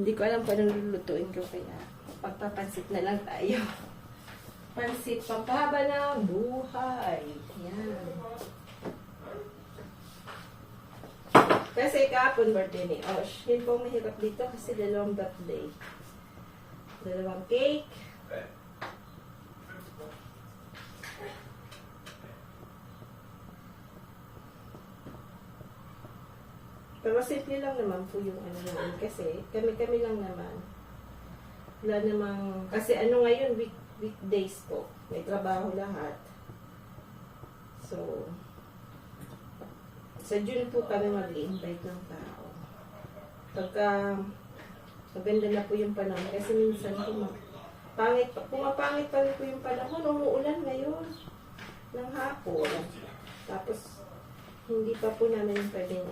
Hindi ko alam kung anong lulutuin ko, kaya pagpapansit na lang tayo. Pansit, pampahaba ng buhay. Yan. Kasi kahapon birthday ni Osh. Yun po mahirap dito kasi dalawang birthday. Dalawang cake. Pero simple lang naman po yung ano namin. Kasi kami-kami lang naman. Wala namang, kasi ano ngayon, weekdays po. May trabaho lahat. So, sa June po kami mag-invite ng tao. Pagka maganda na po yung panahon. Kasi minsan pumapangit pa rin po yung panahon. Umuulan ngayon ng hapon. Tapos, hindi pa po namin pwedeng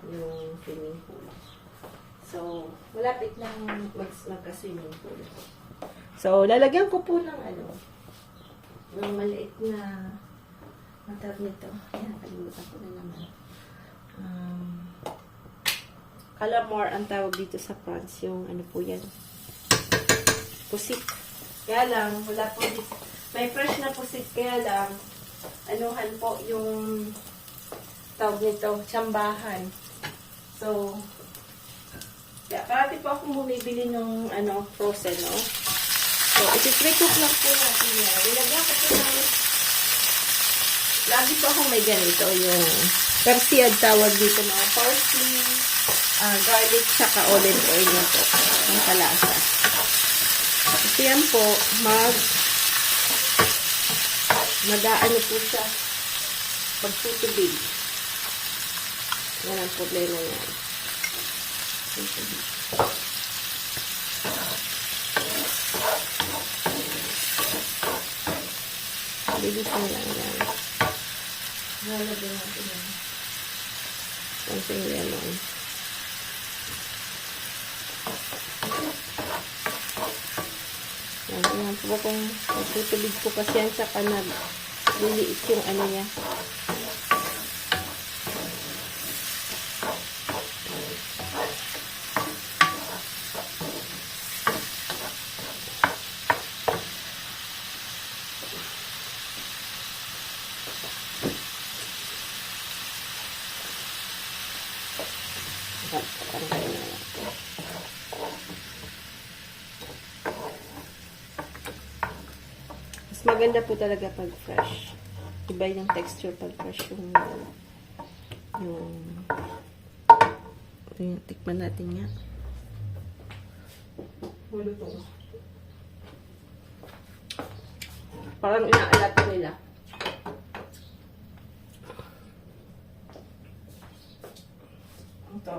yung swimming pool. So, malapit lang magka-swimming pool. So, lalagyan ko po ng ng maliit na matap nito. Ayan, kalimutan ko na naman. Calamar ang tawag dito sa France. Yung ano po yan. Pusit. Kaya lang, wala po dito. May fresh na pusit. Kaya lang, anuhan po yung tawag nito, tsambahan. So, kaya parati po akong bumibili ng frozen, no? So, iti-pre-cook lang po natin yan. Ilagyan ko po ng lagi po akong may ganito, yung persiad tawag dito, mga parsley, garlic, saka olive oil na po. Ang kalasa. Kasi yan po, mag-aano po siya, magtutubig. Yan ang problema yan. Bilisan lang yan. Lalagyan natin yan. Something lemon. Yan po kung magtutubig po kasi yan sa kanal. Liliit yung ano niya. Mas maganda po talaga pag fresh. Iba yung texture pag fresh yung tikman natin nga. Parang inaalat nila. Ito.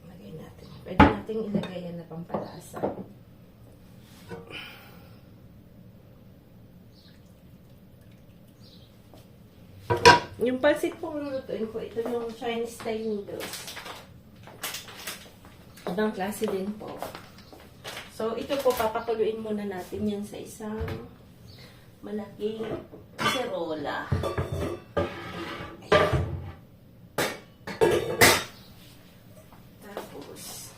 Lagay natin. Pwede natin ilagay yan na pampalasa. Yung pansit pong lulutuin ko, ito yung Chinese style noodles. Ibang klase din po. So, ito po, papakuluin muna natin yan sa isang malaking serola. Tapos,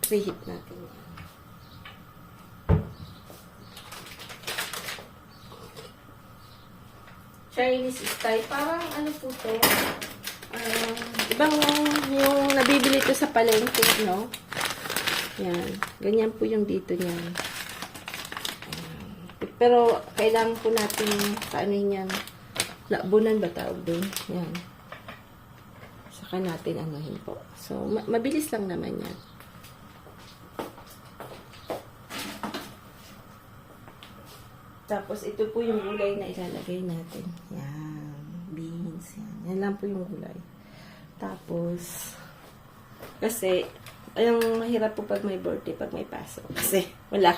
preheat natin yan. Chinese style. Parang ano po to? Ibang yung nabibili to sa palengke, no? Yan. Ganyan po yung dito niyan. Pero kailangan po natin paano yan? Labunan ba tawag doon? Yan. Saka natin anuhin po. So, mabilis lang naman yan. Tapos, ito po yung gulay na ilalagay natin. Yan. Beans. Yan. Yan lang po yung gulay. Tapos, kasi, ang mahirap po pag may birthday, pag may pasok. Kasi wala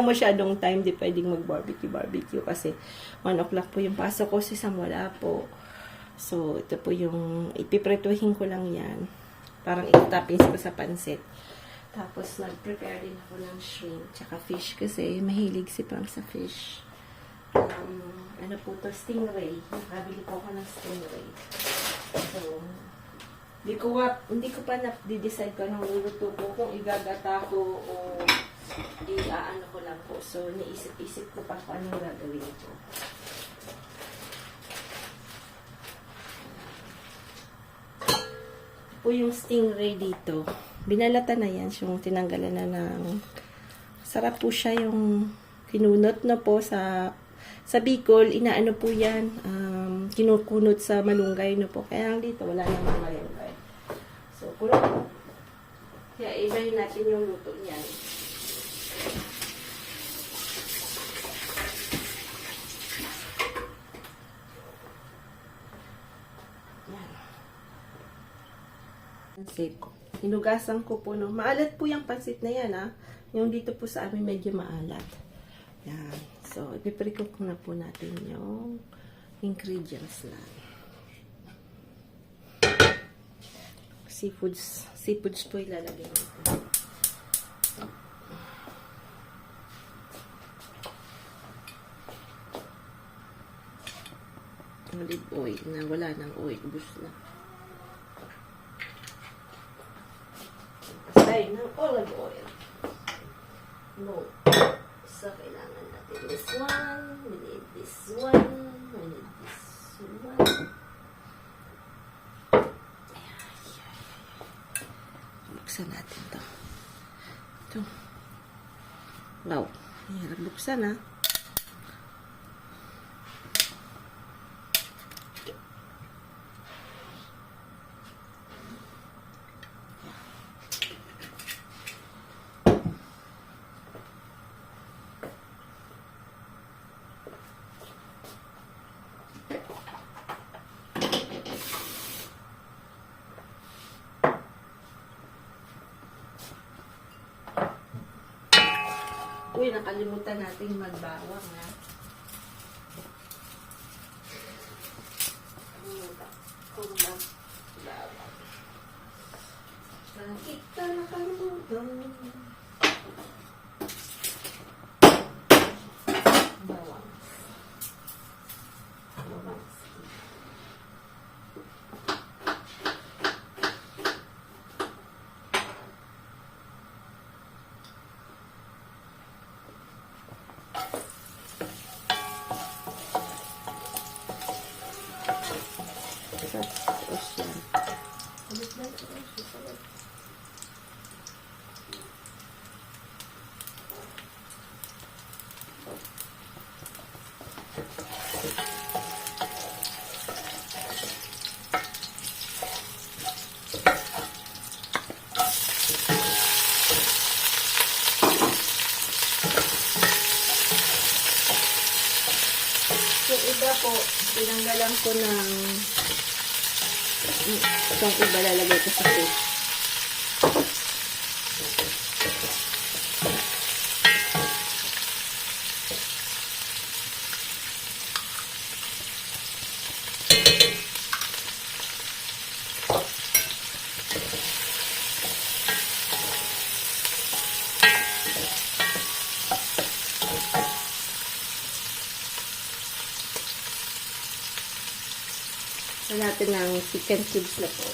masyadong time di pwedeng mag-barbecue kasi 1 o'clock po yung pasok ko, si Sam wala po. So, ito po yung ipipretuhin ko lang yan. Parang itoppings ko sa pansit. Tapos, nag-prepare din ako ng shrimp tsaka fish kasi mahilig si Pang sa fish. Ano po to? Stingray. Nakabili po ako ng stingray. So, hindi ko pa na-decide ko anong luluto ko, kung igagata ko o iaano ko lang po. So, niisip-isip ko pa kung anong gagawin ko. Po yung stingray dito. Binalatan na yan. Yung tinanggalan na ng... Sarap po siya yung kinunot na po sa Bicol. Inaano po yan. Kinukunot sa malunggay na po. Kaya lang dito wala namang malunggay. So, kulot. Kaya ibahin natin yung luto niyan. Hinugasan ko po, no. Maalat po yung pansit na yan, ha. Yung dito po sa amin medyo maalat. Yan. So, ipiprecook na po natin yung ingredients na. Seafoods po ilalagay natin. Olive oil na wala ng oil. Ubus na. Ay, ng olive oil. No. So, kailangan natin this one. We need this one. We need this one. Buksan natin to. Ito. Wow. Hirap buksan, ha. Uy, nakalimutan natin magbawang, ha. Kulang bawang. Kita nakalimutan. Bawang. Bawang. Yung iba po, tinanggalan ko ng itong iba lalagay ko sa fish. Natin ng chicken cubes na po.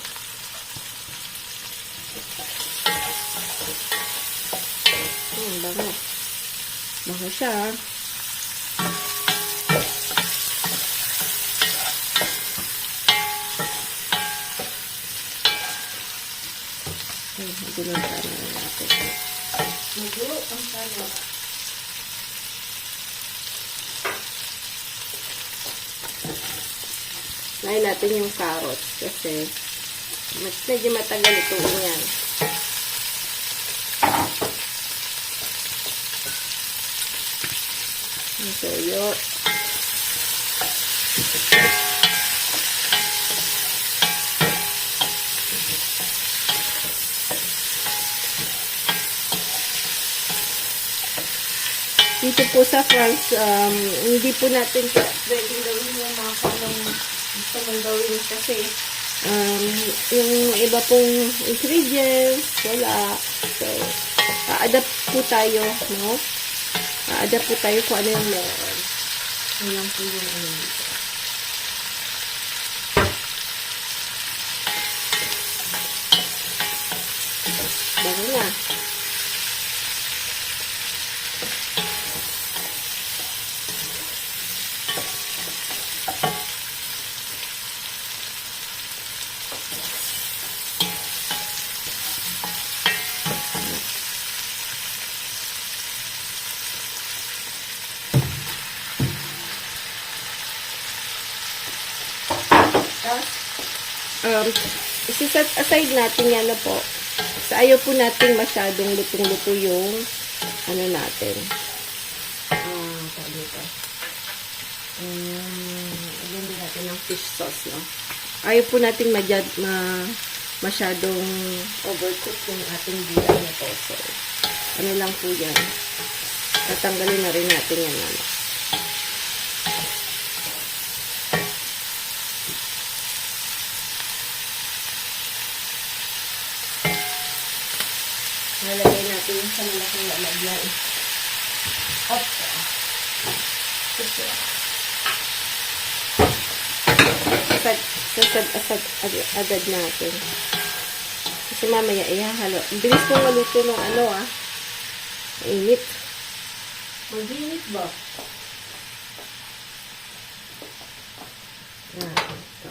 Bango. Bango siya. Magulo ang panara natin. Magulo ang panara. Nahin natin yung carrots kasi medyo matagal ito yan. Yung toyo. dito po sa France, hindi po natin pwedeng gawin yung mga kanong gusto mong gawin kasi yung iba pong ingredients, wala. So, adapt po tayo, no? Adapt po tayo kung ano yung meron. Yun lang po yung ano dito. Bago na. Isi-set aside natin yan na po. Sa ayaw po natin masyadong lutong-luto yung ano natin. Sabi ito. Again din natin ng fish sauce, no? Ayaw po natin masyadong overcook yung ating gulay na to. So, ano lang po yan. Tatanggalin na rin natin yan, ano. Nalagay natin yung sa malaking lalagyan. Up. Asad agad natin. Kasi mamaya ihahalo. Ang bilis kong maluto ng ano Mainit. Mag-init ba? Ito.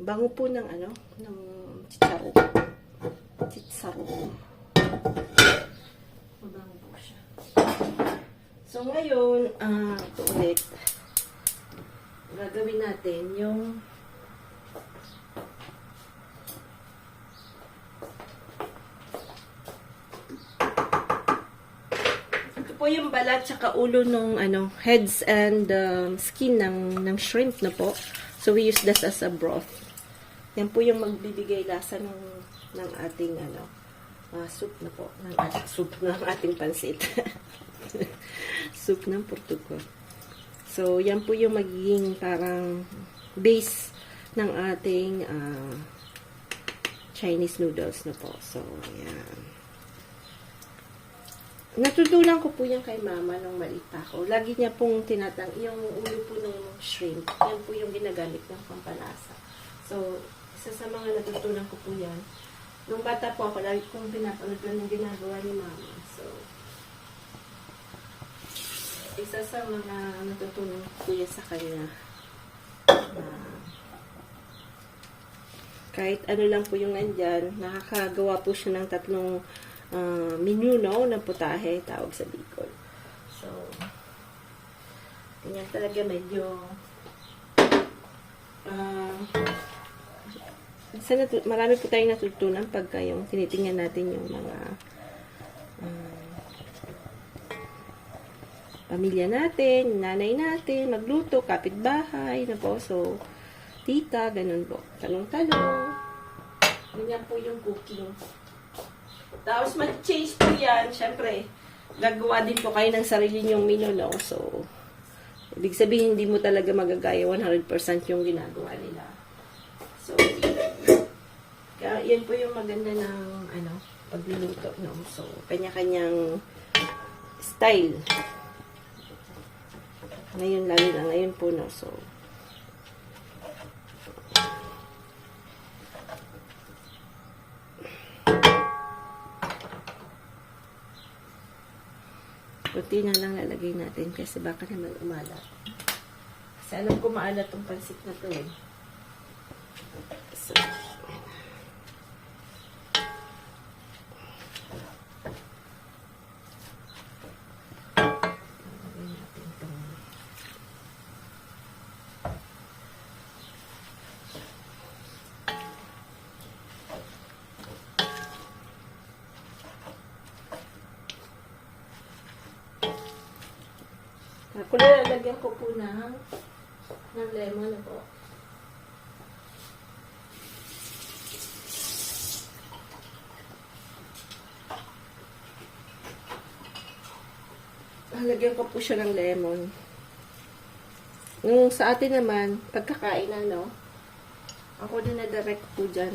Bango po ng ng chicharo. Mabango po siya. So, ngayon, ito ulit. Gagawin natin yung ito po yung balat tsaka ulo ng heads and skin ng shrimp na po. So, we use this as a broth. Yan po yung magbibigay lasa ng ating soup na po. Soup ng ating pansit. Soup ng Portugal. So, yan po yung magiging parang base ng ating Chinese noodles na po. So, yan. Natutunan ko po yan kay mama nung maliit pa ako. Lagi niya pong yung ulo po ng shrimp. Yan po yung ginagamit ng pampalasa. So, isa sa mga natutunan ko po yan. Nung bata po ako, lagi kong pinapanood lang yung ginagawa ni mama. So, isa sa mga natutunan ko po yan sa kanya. Kahit ano lang po yung nandyan, nakakagawa po siya ng tatlong menu, no, ng putahe, tawag sa Bicol. So, ganyan talaga medyo marami po tayong natutunan pagka yung tinitingnan natin yung mga pamilya natin, nanay natin, magluto, kapitbahay, na po. So, tita, ganun po. Talong-talong. Ganyan po yung cooking. Tapos, mag-change po yan. Siyempre, gagawa din po kayo ng sarili nyong menu, no? So, ibig sabihin, hindi mo talaga magagaya 100% yung ginagawa nila. So, kaya yan po yung maganda ng, pagluluto, no? So, kanya-kanyang style. Ngayon, lalo na ngayon po, no? So, kunti na lang lalagay natin kasi baka naman umalat. Kasi alam ko maalat tong pansit na to eh. So, ako lalagyan ko po ng lemon po. Halagyan ko po siya ng lemon. Nung sa atin naman, pagkakain na, no? Ako din na-direct po dyan.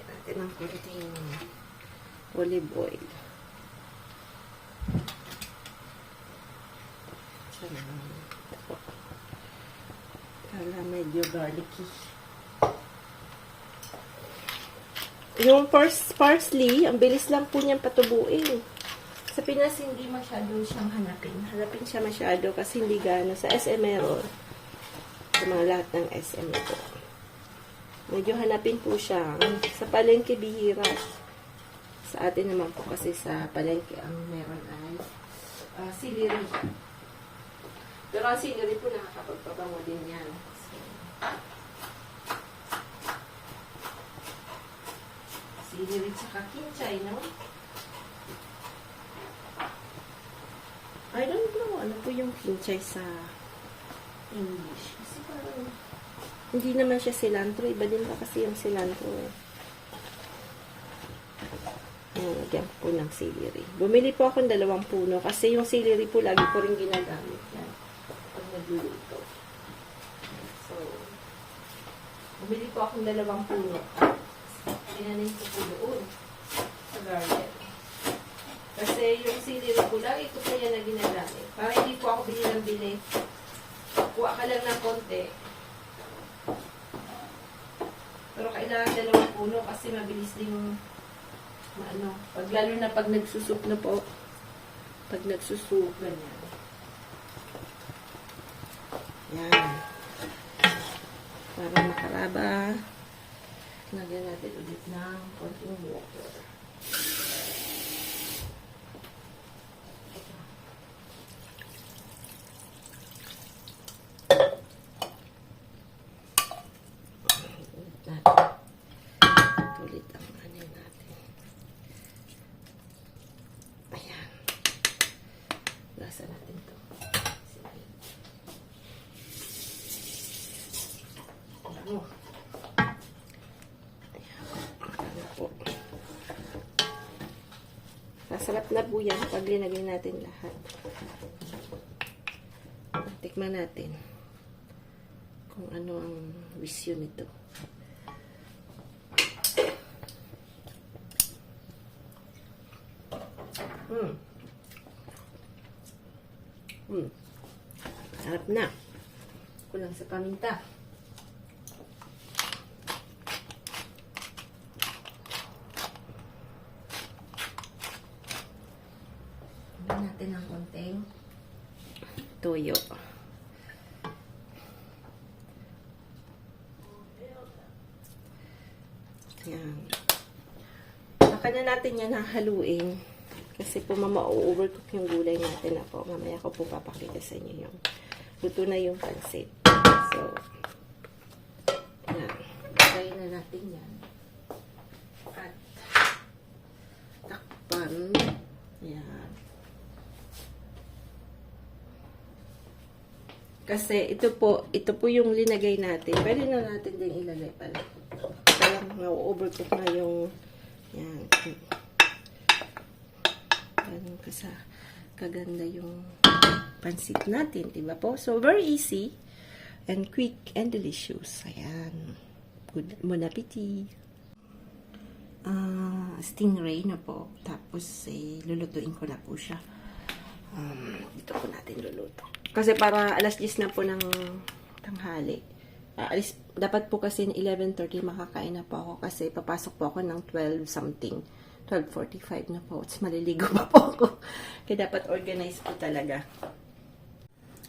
Natin ang konting olive oil. Kala medyo garlicky. Yung parsley, ang bilis lang po niyang patubuin. Sa Pinas, hindi masyado siyang hanapin. Hanapin siya masyado kasi hindi gano. Sa SM meron. Sa mga lahat ng SM po. Medyo hanapin po siya. Sa palengke, bihira. Sa atin naman po kasi sa palengke, ang meron ay celery. Pero ang celery po nakakapagpabango din yan. Celery tsaka kinchay, no? I don't know. Ano po yung kinchay sa English? Kasi parang hindi naman siya cilantro. Iba din ba kasi yung cilantro eh. Lagyan po ng celery. Bumili po ako ng 2 puno kasi yung celery po lagi ko rin ginagamit yan pag nagluluto. So, bumili po ako ng 2 puno. Tinanin ko po doon sa garden. Kasi yung celery po lagi ko pa yan na ginagamit. Para hindi po ako bili ng bili. Kuha ka lang ng konti. Pero kailangan 2 puno kasi mabilis din lalo na pag nagsusup na po. Pag nagsusup, ganyan. Yan. Para makaraba, lagyan natin ulit ng konting water. Ulit ang ano natin. Ayan. Lasa natin to. Bango. Ayan. Maganda po. Masarap na po yan pag linagay natin lahat. Tikman natin kung ano ang wisyo nito. Harap na. Kulang sa paminta. Lagyan natin ng konting toyo. Yan. Saka na natin yan hahaluin. Kasi po ma-overcook yung gulay natin ako. Mamaya ko po papakita sa inyo yung luto na yung pansit. So, yan. Try na natin yan. At takpan. Yan. Kasi ito po yung linagay natin. Pwede na natin din ilagay pala. Kaya ma-overcook na yung yan. Ganun kaganda yung pansit natin, diba po? So, very easy and quick and delicious. Ayan. Good, bon appetit. Stingray na po. Tapos, lulutuin ko na po siya. Dito po natin luluto. Kasi para alas 10 na po ng tanghali. Dapat po kasi 11:30 makakain na po ako kasi papasok po ako ng 12 something. 12:45 na po. It's maliligo pa po ako. Kaya dapat organize po talaga.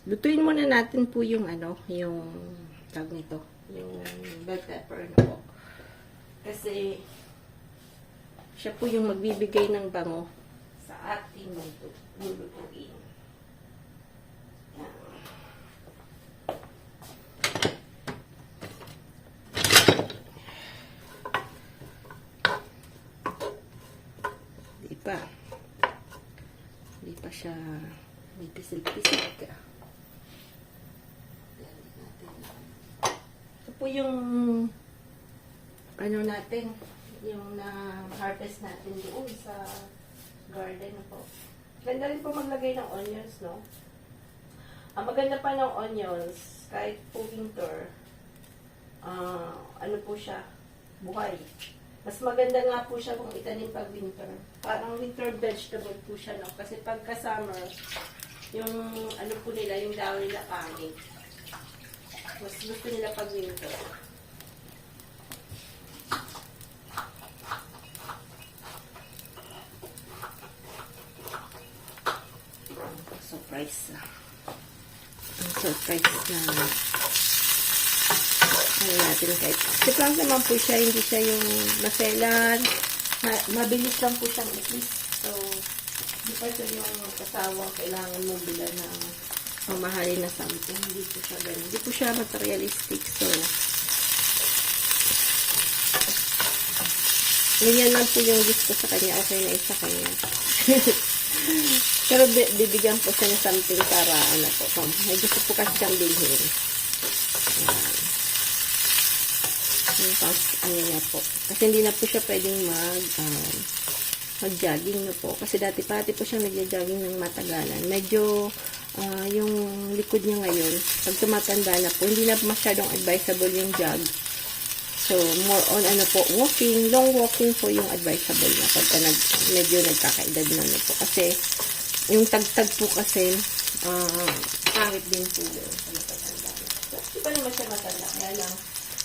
Lutuin muna natin po yung yung tawag nito, yung bell pepper na po. Kasi siya po yung magbibigay ng bango sa ating lulutuin. Hindi pa siya may pisil-pisil ka. po yung ano natin, yung na-harvest natin doon sa garden po. Ganda rin po maglagay ng onions, no? Ang maganda pa ng onions, kahit po winter, ano po siya, buhay. Mas maganda nga po siya kung itanim pag winter. Parang winter vegetable po siya, no? Kasi pagka summer, yung ano po nila, yung dahon nila pangit. Mas gusto nila pag winter. Surprise na. Surprise na. Ano natin kahit. Kasi lang naman po siya, hindi siya yung maselan. Mabilis lang po siyang i-twist. So, hindi pa siya yung kasawang kailangan mong bilan ng mamahalin na something. Hindi po siya ganun. Hindi po siya materialistic. So, ganyan lang po yung gusto sa kanya. Okay na isa kanya. Pero bibigyan po siya ng something para ano po. May gusto po kasi siyang bilhin. Ayan. Yung ano niya po. Kasi hindi na po siya pwedeng mag-jogging na po. Kasi dati-pati po siyang nag-jogging ng matagalan. Medyo yung likod niya ngayon, pag tumatanda na po, hindi na masyadong advisable yung jog. So, more on ano po, walking, long walking po yung advisable na pagka medyo nagkakaedad na po. Kasi, yung tagtag po kasi, pangit din po yun sa matatanda na. So, di pa naman siya matanda, kaya lang,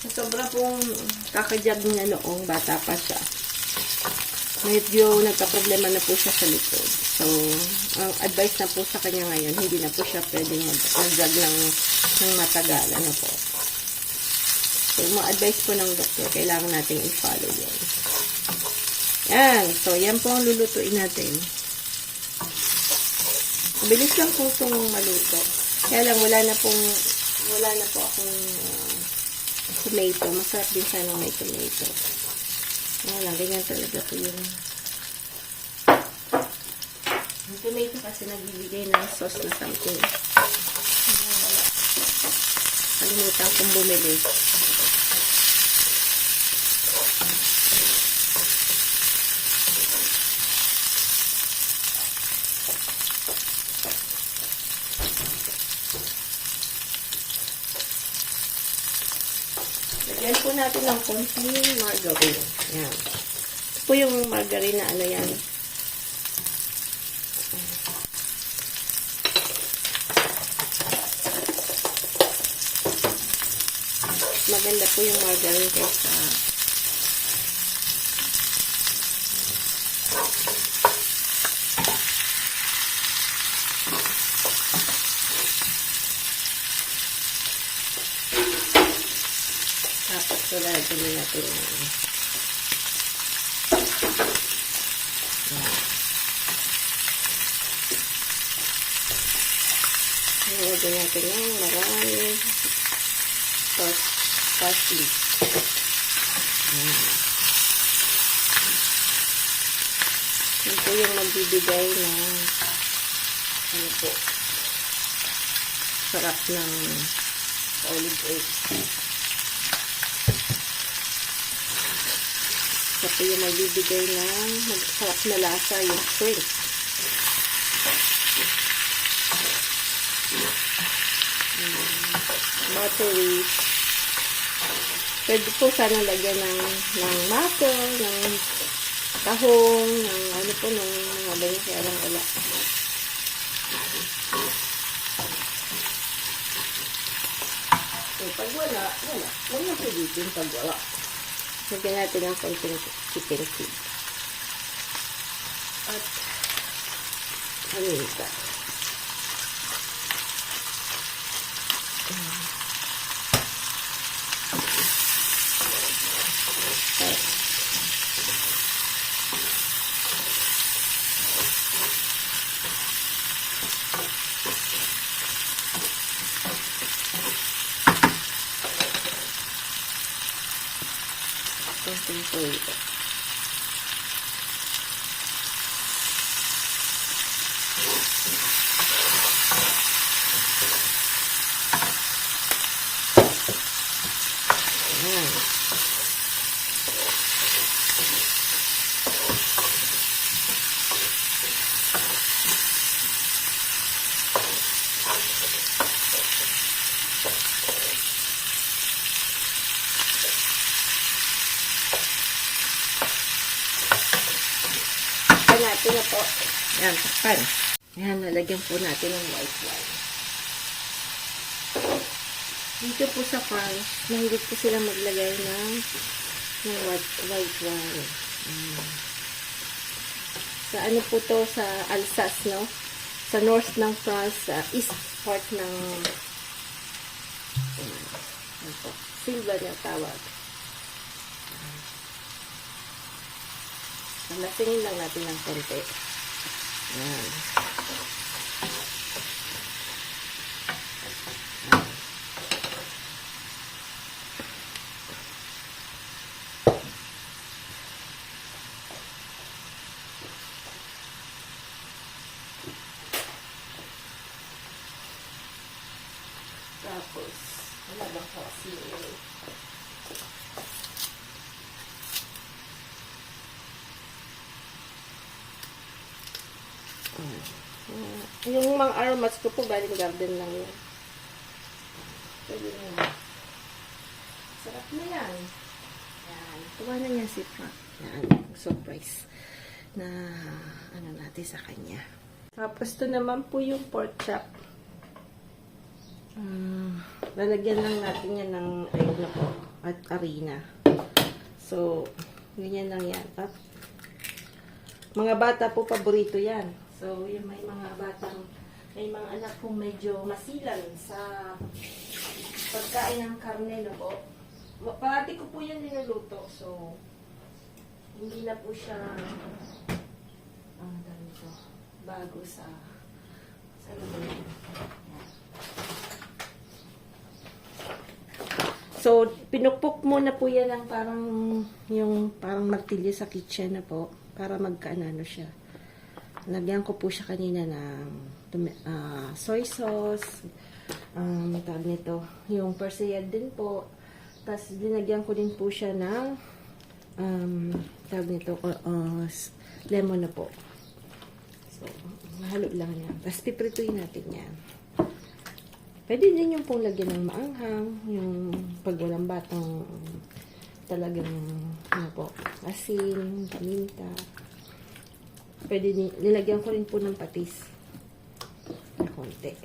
sobra pong kakajag niya noong bata pa siya. Medyo nagka-problema na po siya sa likod. So, ang advice na po sa kanya ngayon, hindi na po siya pwedeng mag-jog ng matagalan na po. So, ma-advise po ng doktor, kailangan natin i-follow yun. Yan. So, yan po ang lulutuin natin. Bilis lang po itong maluto. Kaya lang, wala na po akong tomato. Masarap din sana may tomato. Wala, ganyan talaga po yun. Yung tomato kasi nagbibigay ng sauce na something. Wala. Kalimutan kong bumili. Lagyan po natin ng konting margarine. Yan. Ito po yung margarine na ano yan. Maganda po yung margarine kaysa tapos ito lagyan natin lagyan natin ng maraming parsley. Yan po yung magbibigay ng ano po, sarap ng olive oil. Ito po yung magbibigay ng sarap na lasa, yung shrimp. Buttery. Pwede po sana lagyan ng mato, ng tahong, ng ano po, ng mga banyo, kaya lang wala. So, pag wala. Huwag na pilitin pag wala. Lagyan natin ng konting chicken feed. At, ano yun ka? Konting toyo. Yan. Natin na po. Yan, takpan. Yan, nalagyan po natin ng white wine. Dito po sa France, mahilig po sila maglagay ng white wine. Sa ano po to, sa Alsace, no? Sa north ng France, sa east part ng Silva na tawag. Lasingin lang natin ng konti. Yan. Tapos, wala bang kasi yung mga aromas ko po galing garden lang yun. Pwede na yan. Sarap na yan. Yan. Tuwa na niya si Frank. Yan. Surprise na ano natin sa kanya. Tapos to naman po yung pork chop. Lalagyan lang natin yan ng egg na po at harina. So, ganyan lang yan. At mga bata po paborito yan. So, yung may mga batang, may mga anak kong medyo masilan sa pagkain ng karne na po. Parati ko po yan niluluto. So, hindi na po siya bago sa luto. So, pinukpok muna po yan ng parang martilyo sa kitchen na po para magkaano siya. Lagyan ko po siya kanina ng soy sauce, tawag nito, yung persillade din po. Tapos, dinagyan ko din po siya ng tawag nito, lemon na po. So, mahalo lang yan. Tapos, piprituin natin yan. Pwede din yung pong lagyan ng maanghang, yung pag walang batang talagang, ano po, asin, paminta. Pwede din, nilagyan ko rin po ng patis na konti.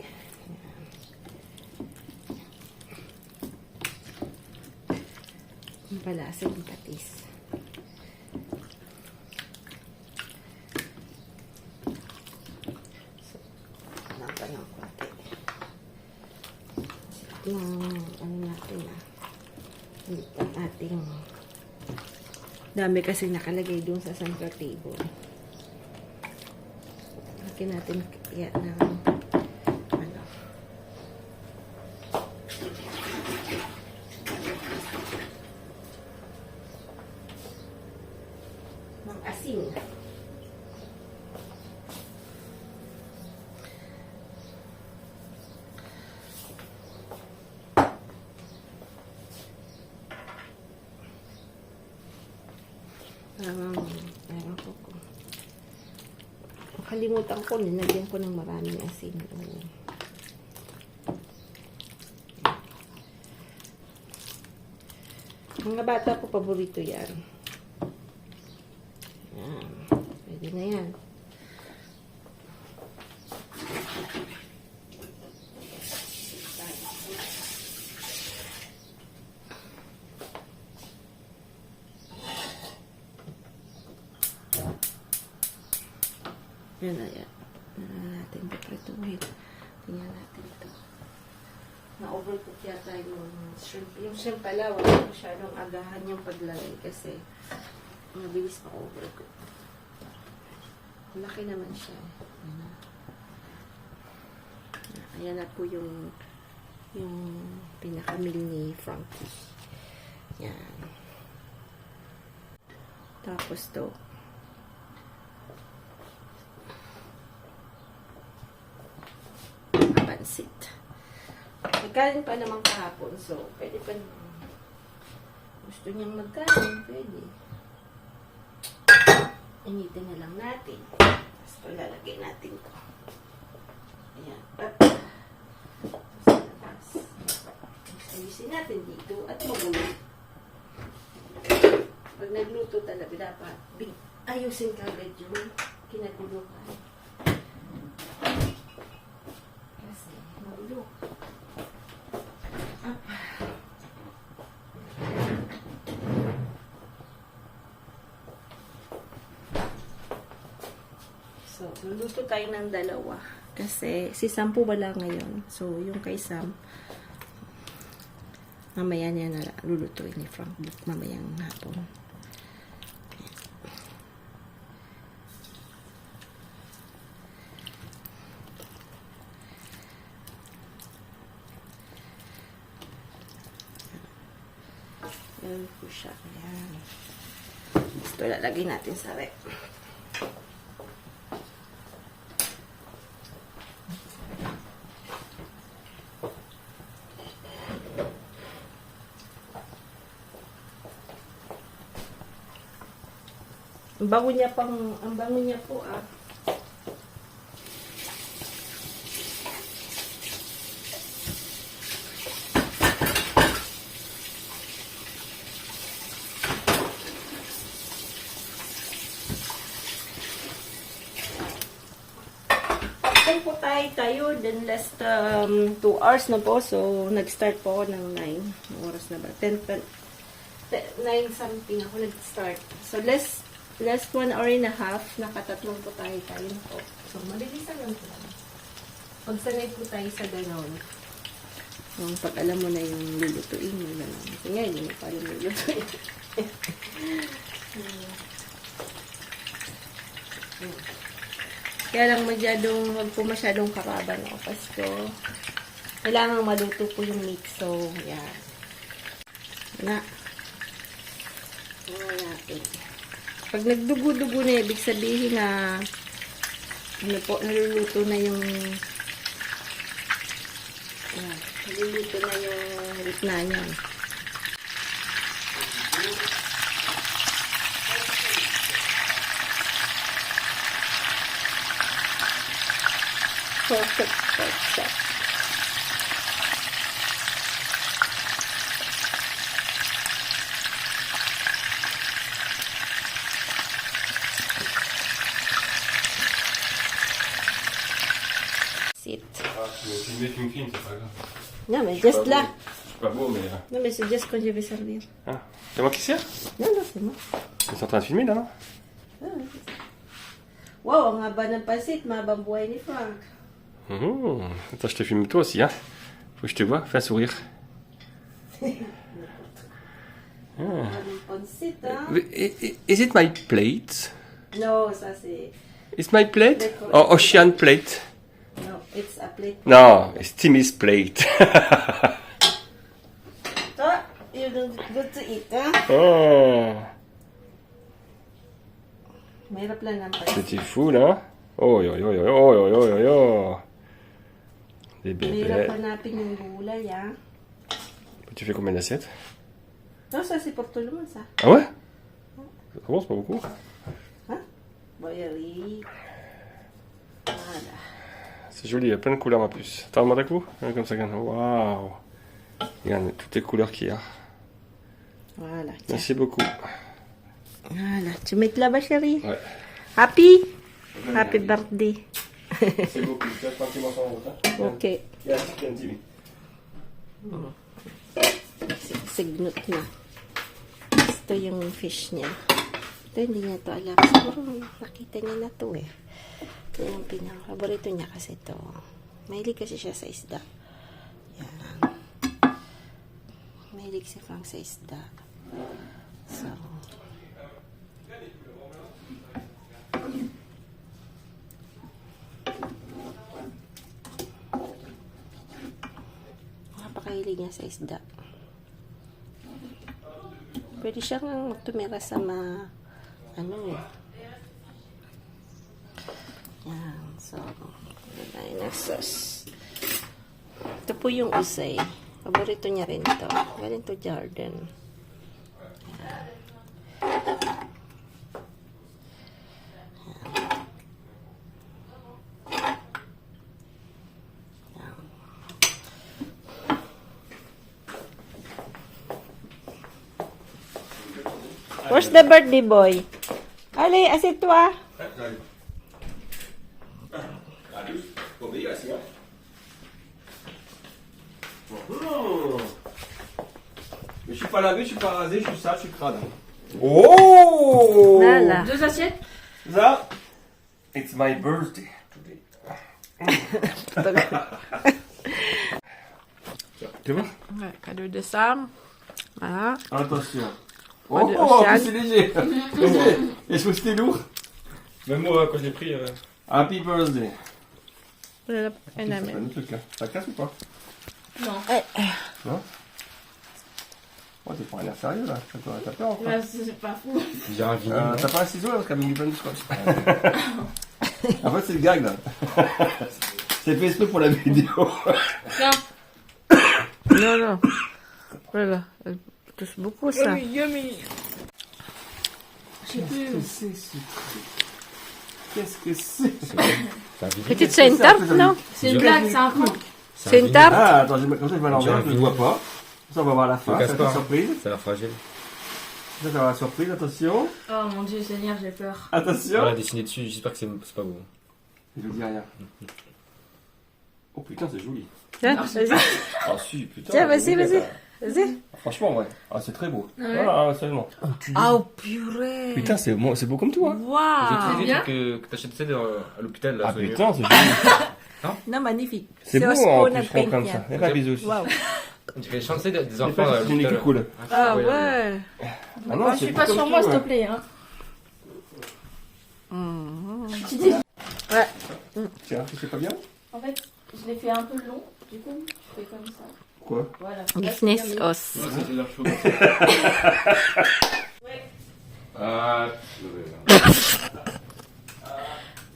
Yung palasa yung patis. So, napa ng konti. Ano natin ang ating dami kasi nakalagay doon sa center table. Lagyan natin kaya ng ano ng asin. Ewan ko kung nakalimutan ko, nilagyan ko ng maraming asin. Mga bata ko, paborito yan. Yan. Pwede na yan. Yan na yan. Natin piprituhin. Tingnan natin ito. Na-overcook yata yung shrimp. Yung shrimp pala, wala masyadong agahan yung paglagay kasi mabilis ma-overcook. Laki naman siya. Ayan na po yung pinaka-meal ni Frankie. Yan. Tapos to. Pansit. Nagkain pa naman kahapon, so pwede pa gusto niyang magkain, pwede. Initin na lang natin. Tapos palalagay natin to. Ayan. Ayusin natin dito at magulo. Pag nagluto talaga dapat ayusin ka agad yung kinagulukan. Kasi magulo. So, luluto tayo ng dalawa. Kasi si Sam po wala ngayon. So, yung kay Sam, mamaya niya na lulutuin ni Frank mamayang hapon. Ayan po siya. Ayan. Ito lalagay natin sa rep. Ang bango niya po ah. Then po tayo, then last 2 hours na po. So, nag-start po ako ng 9. Oras na ba? 9 something ako nag-start. So, last 1 hour and a half, nakatatlong po tayo po. So, mabilisan lang po. Pagsanay po tayo sa ganon. Pag alam mo na yung lulutuin mo, ganon. Kasi nga, hindi mo pa rin lulutuin. Kaya lang wag po masyadong karaba na Pasko. Kailangan maluto po yung meat. So, yan. Na. Natin. Pag nagdugo-dugo na, ibig sabihin na naluluto na yung naluluto na yung gitna niya. Perfect. Sit. Tu me filmes, c'est pas grave. Non, mais juste là. C'est pas beau, mais... Non, mais c'est juste quand je vais servir. Ah, c'est moi qui sers? Non, c'est moi. Ils sont en train de filmer, là, non? Wow, ang haba ng pasit. Mahabang buhay ni Frank. Attends, je te filme toi aussi, hein. Faut que je te vois, fais un sourire. Pasit, hein? Is it my plate? No, ça c'est... Is my plate? Or ocean plate? No, it's a plate. No, it's Timmy's plate. So, you don't good to eat, huh? Mahirap lang ng pasit. C'était fou, là. Oh, yo, yo, yo, yo, yo, yo, yo, yo. Des Mahirap bébés. hanapin yung gulay, ah. Tu fais combien d'assiettes? Non, ça c'est pour tout le monde, ça. Ah ouais? C'est bon, c'est pas beaucoup. Hein? Boyeri. Voilà. C'est joli, il y a plein de couleurs en plus. Attends, demande un coup. Comme ça, regarde. Waouh. Regarde toutes les couleurs qu'il y a. Voilà. Merci beaucoup. Voilà. Tu mets là, ba, chérie? Ouais. Happy? Happy birthday. C'est beaucoup. Tu vas prendre un petit morceau en route, hein? Ok. Viens, viens, Timmy. Signot na. Ito yung fish niya. Ito, hindi niya to alam. Siguro nakita niya na to eh. Ito yung pinaka-favorito niya kasi ito. Mahilig kasi siya sa isda. Yan. Mahilig si Frank sa isda. So, napakahilig niya sa isda. Pwede siyang magtumira sa ano eh. Yan. So, lagay na sauce. Ito po yung usay. Paborito niya rin ito. Galing to Jordan. Where's the birthday boy? Allez, assieds-toi. Allez, obéis, assieds-toi. Mais je suis pas lavé, je suis pas rasé, je suis sale, je suis crade. Oh! Voilà. 2 assiettes? That, it's my birthday today. Tu vois? Ouais, cadeau de Sam. Voilà. Attention. Pas de Oh, Océane. c'est léger. Léger. Et je trouve que c'était lourd. Même moi, quand je l'ai pris. Happy birthday. Voilà, un C'est ami. pas le truc là. Ça casse ou pas? Non. Non? Oh, t'es pas un air sérieux là. T'as peur encore? Là, c'est pas fou. J'ai un vinyle. T'as pas un ciseau là parce qu'elle a mis plein de scotch. En fait, c'est le gag là. C'est fait exprès pour la vidéo. Tiens. Non, non. Voilà. Elle touche beaucoup ça. Je sais plus. Qu'est-ce que c'est? Petite, c'est une tarte, non? C'est une blague, c'est un prank. C'est une tarte? Ah, attends, comme ça je vais l'enlever, J'ai je ne vois pas. Ça, on va voir la fin, Le c'est casse pas, la hein. surprise. Ça a l'air fragile. Ça va la surprise, attention. Oh mon dieu, Seigneur, j'ai peur. Attention. Voilà, dessiné dessus, j'espère que c'est pas beau. Je vous dis rien. Oh putain, c'est joli. Tiens, Non, vas-y. Ah si, putain. Tiens, vas-y, c'est joli, vas-y. ça. Vas-y. Franchement, ouais. Ah, c'est très beau. Ouais. Voilà, seulement. Oh, purée. Putain, c'est beau comme toi. Hein. Waouh. J'ai utilisé bien. le truc que t'achètes tu sais, à l'hôpital. Là, Ah soigneux. putain, c'est joli. Non, magnifique. C'est beau au en spawn plus, à je prends comme ça. Peña. Il y a pas de bisous aussi. Waouh. Tu fais chanter des C'est enfants pas à c'est une l'hôpital. équipe cool. Ah ouais. ouais. Ah non, je c'est suis beau pas comme sur tout, moi, s'il te ouais. plaît. Hein. Tu dis. Tiens, c'est pas bien? En fait, je l'ai fait un peu long. Du coup, je fais comme ça. Quoi? Voilà. Business os. Ouais, ça, c'est l'air chaud. Ouais. Ah,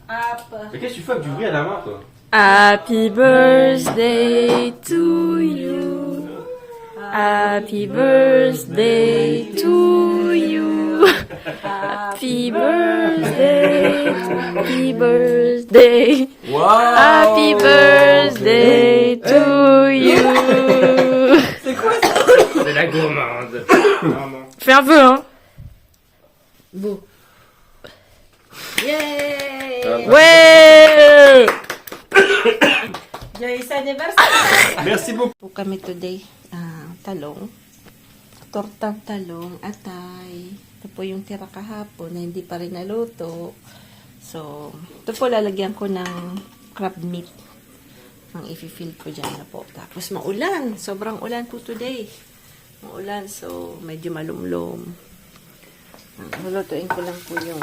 Hop. mais qu'est-ce que tu fais avec du bruit à la main, toi? Happy birthday to you. Happy birthday to you. Happy birthday. Happy birthday. Wow! Happy birthday to you. C'est la gourmande. Fais un peu, hein. Beau. Yay! Ouais! Joyeux anniversaire! Merci beaucoup. Po kami today, talong. Tortang talong, atay. Ito po yung tira kahapon na hindi pa rin naluto. So, ito po lalagyan ko ng crab meat. Ang i-fill ko dyan na po. Tapos maulan. Sobrang ulan po today. Maulan, so medyo malumlom. Lulutuin ko lang po yung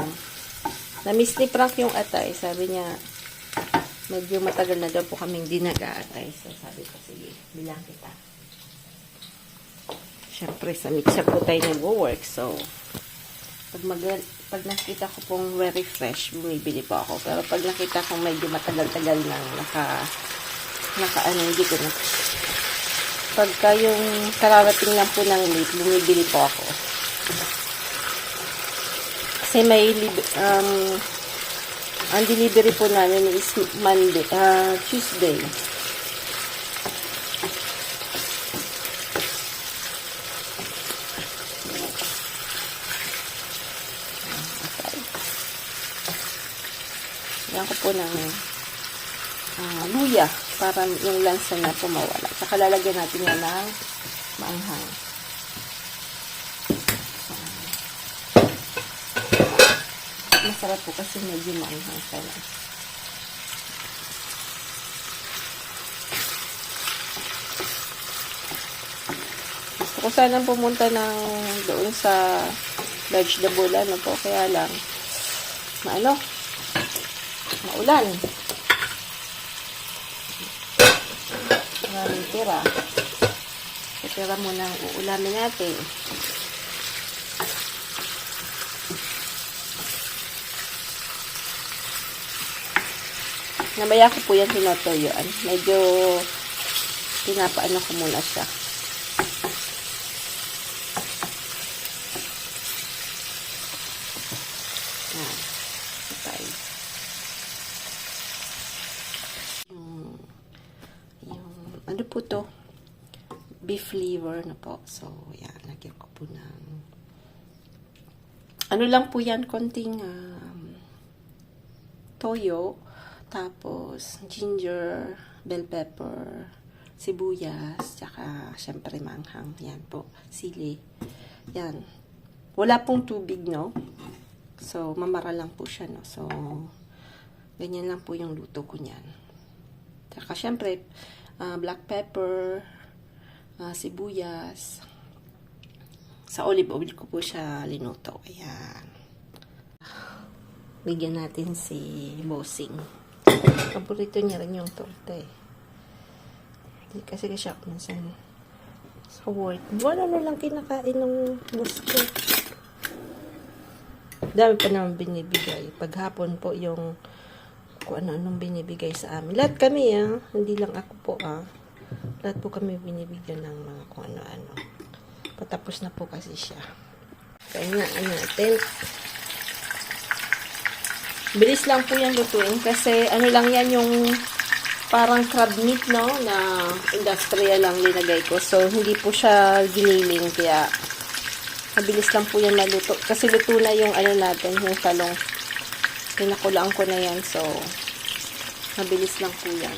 na-miss ni Frank yung atay. Sabi niya, medyo matagal na daw po kaming di nag-aatay. So, sabi ko, sige, bilang kita. Siyempre, sa mixer po tayo nag-work. So, pag nakita ko pong very fresh, bumibili po ako. Pero pag nakita kong medyo matagal-tagal nang hindi ko na. Pagka yung kararating lang po ng late, bumibili po ako. Kasi may ang delivery po namin is Tuesday. Yan ko po ng luya para yung lansa na po mawala. Saka lalagyan natin yan ng maanghang. Masarap po kasi medyo maanghang sana. Gusto ko sanang pumunta doon sa vegetable po, kaya lang maulan. Maraming tira. Tira muna ang uulamin natin. Namaya ko po yan tinotoyoan. Medyo pinapaano ko muna siya. Ano po to? Beef liver na po. So, yan. Lagyan ko po ng ano lang po yan, konting toyo, tapos ginger, bell pepper, sibuyas, tsaka syempre manghang. Yan po, sili. Yan. Wala pong tubig, no? So, mamara lang po siya, no? So, ganyan lang po yung luto ko niyan. Tsaka syempre, black pepper, sibuyas. Sa olive oil ko po siya linuto. Ayan. Bigyan natin si Bossing. Paborito niya rin yung torta eh. Hindi kasi siya minsan sa work. Wala na lang kinakain ng boss ko. Dami pa naman binibigay. Paghapon po yung kung ano-anong binibigay sa amin. Lahat kami hindi lang ako po Lahat po kami binibigyan ng mga kung ano-ano. Patapos na po kasi siya. Kaya nga, natin. Bilis lang po yung lutuin kasi ano lang yan yung parang crab meat, no? Na industrial lang linagay ko. So, hindi po siya giniling kaya mabilis lang po yan maluto. Kasi luto na yung ano natin, yung talong. Pinakulaan ko na yan. So, mabilis lang po yan.